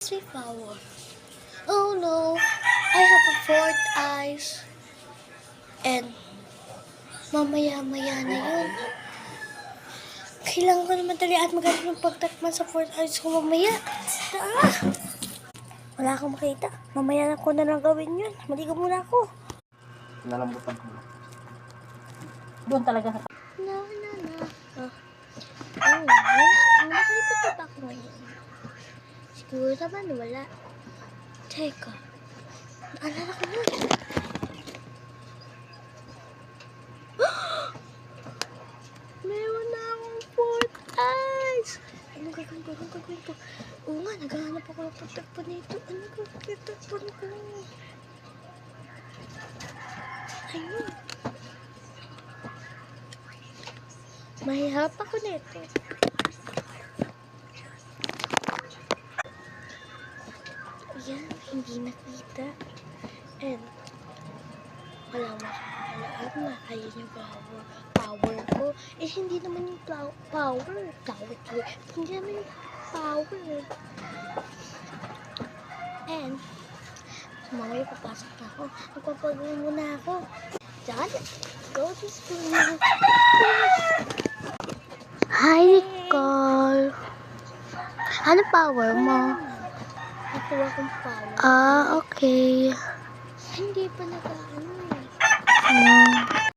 See power. Oh no, I have a fourth eyes. And mamaya-maya na yun. Kailangan ko na madali at magaling ng pagtakman sa fourth eyes ko mamaya. Wala akong makita. Mamaya na ko na lang gawin yun. Maligo muna ako. Nalambutan ko. Doon talaga sa... Na. Nakalipat na ba ako ngayon? Siguro naman wala. Teka. Naalala ko na. Meron na akong fourth eyes. Ano gagawin ko? Oo nga, naghahanap ako ng pagtakpan nito. Ano pagtakpan ko? Ayun. Mahihap ako nito. Ayan, hindi nakita. And walang makakaalam na ayun yung power ko. Eh, hindi naman yung power. Hindi naman yung power. And mamaya papasok na ako. Magpapagawa muna ako. Diyan, go to school. Hi, Nicole. Ano power mo? Nakuha kong power. Okay. Hindi pa nag-ano eh.